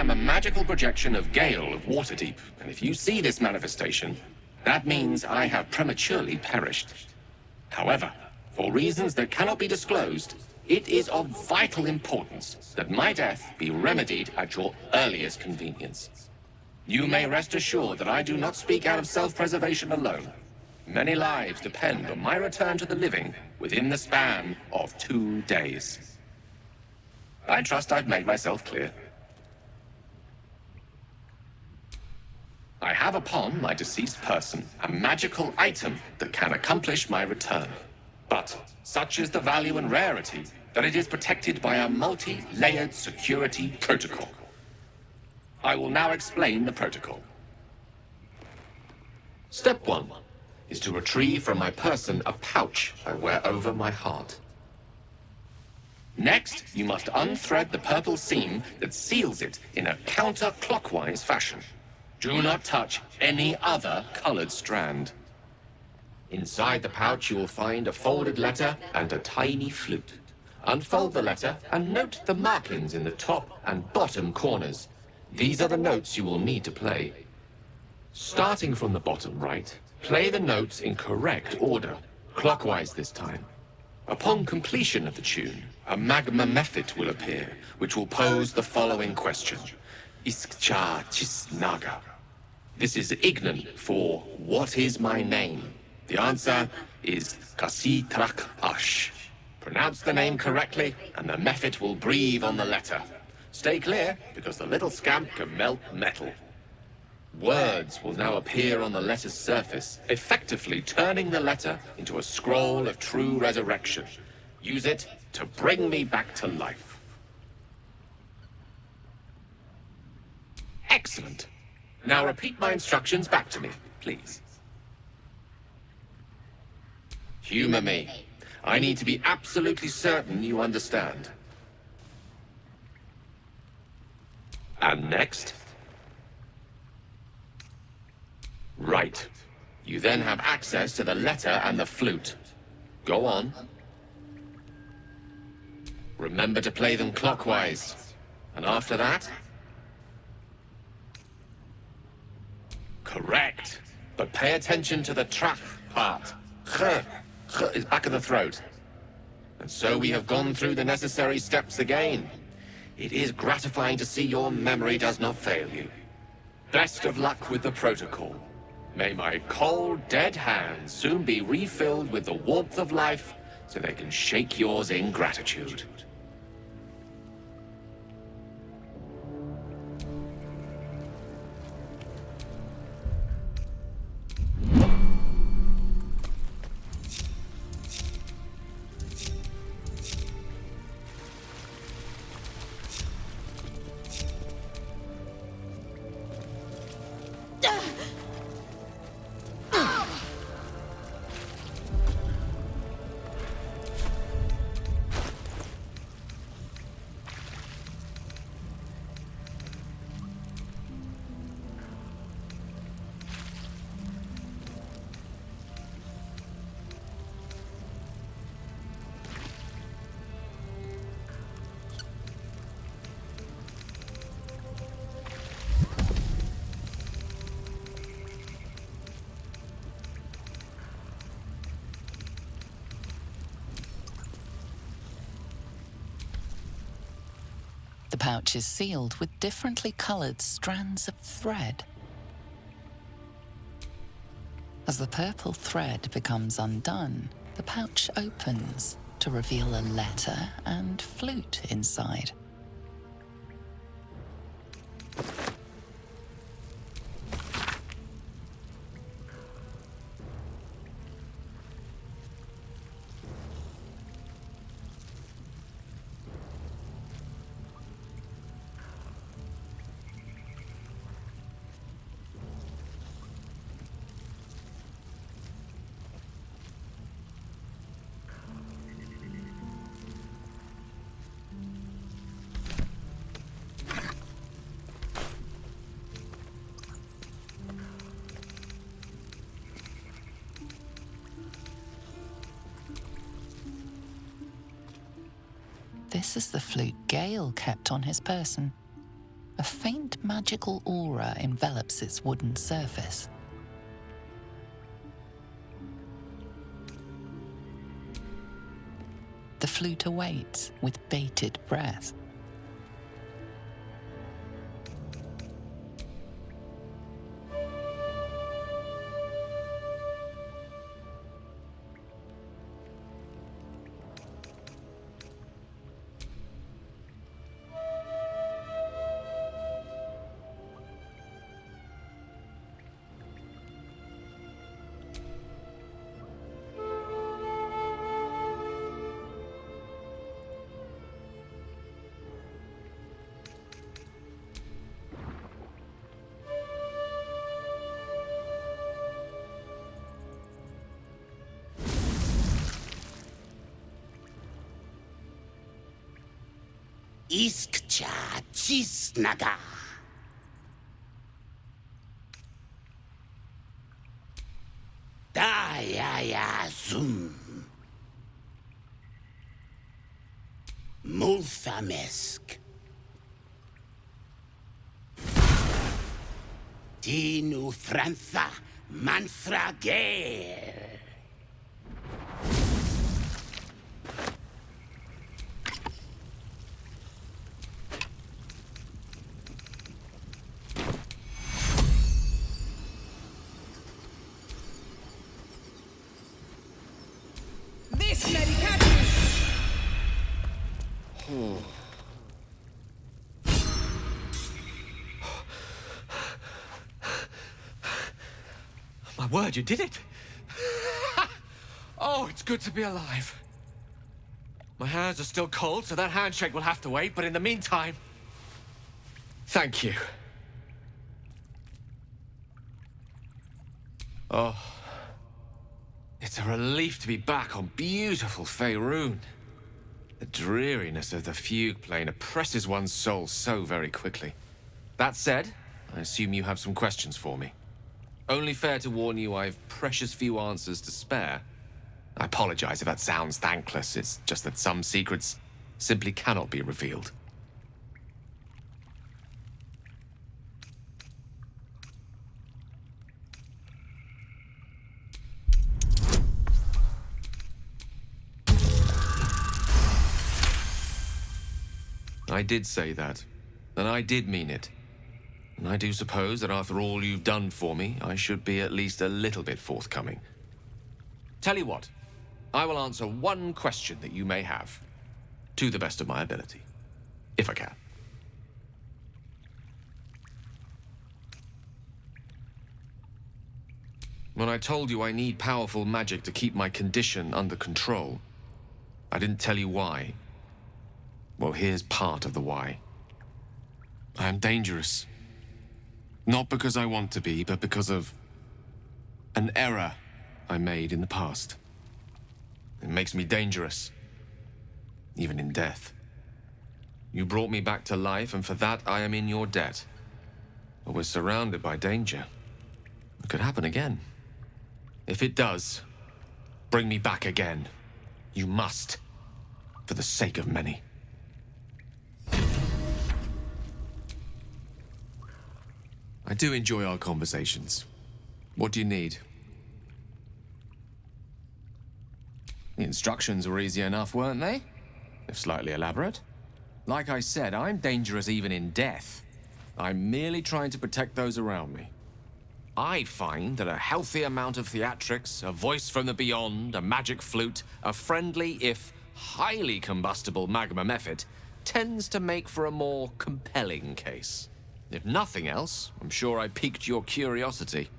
am a magical projection of Gale of Waterdeep, and if you see this manifestation, that means I have prematurely perished. However, for reasons that cannot be disclosed, it is of vital importance that my death be remedied at your earliest convenience. You may rest assured that I do not speak out of self-preservation alone. Many lives depend on my return to the living within the span of 2 days. I trust I've made myself clear. I have upon my deceased person a magical item that can accomplish my return. But such is the value and rarity that it is protected by a multi-layered security protocol. I will now explain the protocol. Step 1 is to retrieve from my person a pouch I wear over my heart. Next, you must unthread the purple seam that seals it in a counterclockwise fashion. Do not touch any other colored strand. Inside the pouch, you will find a folded letter and a tiny flute. Unfold the letter and note the markings in the top and bottom corners. These are the notes you will need to play. Starting from the bottom right, play the notes in correct order, clockwise this time. Upon completion of the tune, a magma method will appear, which will pose the following question. Iskcha Chisnaga. This is Ignan for what is my name? The answer is Kasitrak Ash. Pronounce the name correctly, and the method will breathe on the letter. Stay clear, because the little scamp can melt metal. Words will now appear on the letter's surface, effectively turning the letter into a scroll of true resurrection. Use it to bring me back to life. Excellent. Now repeat my instructions back to me, please. Humor me. I need to be absolutely certain you understand. And next? Right. You then have access to the letter and the flute. Go on. Remember to play them clockwise. And after that? Correct. But pay attention to the trach part. Ch is back of the throat. And so we have gone through the necessary steps again. It is gratifying to see your memory does not fail you. Best of luck with the protocol. May my cold, dead hands soon be refilled with the warmth of life so they can shake yours in gratitude. The pouch is sealed with differently colored strands of thread. As the purple thread becomes undone, the pouch opens to reveal a letter and flute inside. This is the flute Gale kept on his person. a faint magical aura envelops its wooden surface. The flute awaits with bated breath. Iskcha cisnaga. Dayaya zum. Multhamesk. Tinu frantha manthra Gale. This medication! My word, you did it! Oh, it's good to be alive. My hands are still cold, so that handshake will have to wait, but in the meantime... Thank you. Oh... It's a relief to be back on beautiful Faerun. The dreariness of the fugue plane oppresses one's soul so very quickly. That said, I assume you have some questions for me. Only fair to warn you I've precious few answers to spare. I apologize if that sounds thankless. It's just that some secrets simply cannot be revealed. I did say that, and I did mean it. And I do suppose that after all you've done for me, I should be at least a little bit forthcoming. Tell you what, I will answer one question that you may have, to the best of my ability, if I can. When I told you I need powerful magic to keep my condition under control, I didn't tell you why. Well, here's part of the why. I am dangerous. Not because I want to be, but because of an error I made in the past. It makes me dangerous, even in death. You brought me back to life, and for that I am in your debt. But we're surrounded by danger. It could happen again. If it does, bring me back again. You must, for the sake of many. I do enjoy our conversations. What do you need? The instructions were easy enough, weren't they? If slightly elaborate. Like I said, I'm dangerous even in death. I'm merely trying to protect those around me. I find that a healthy amount of theatrics, a voice from the beyond, a magic flute, a friendly, if highly combustible magma method, tends to make for a more compelling case. If nothing else, I'm sure I piqued your curiosity.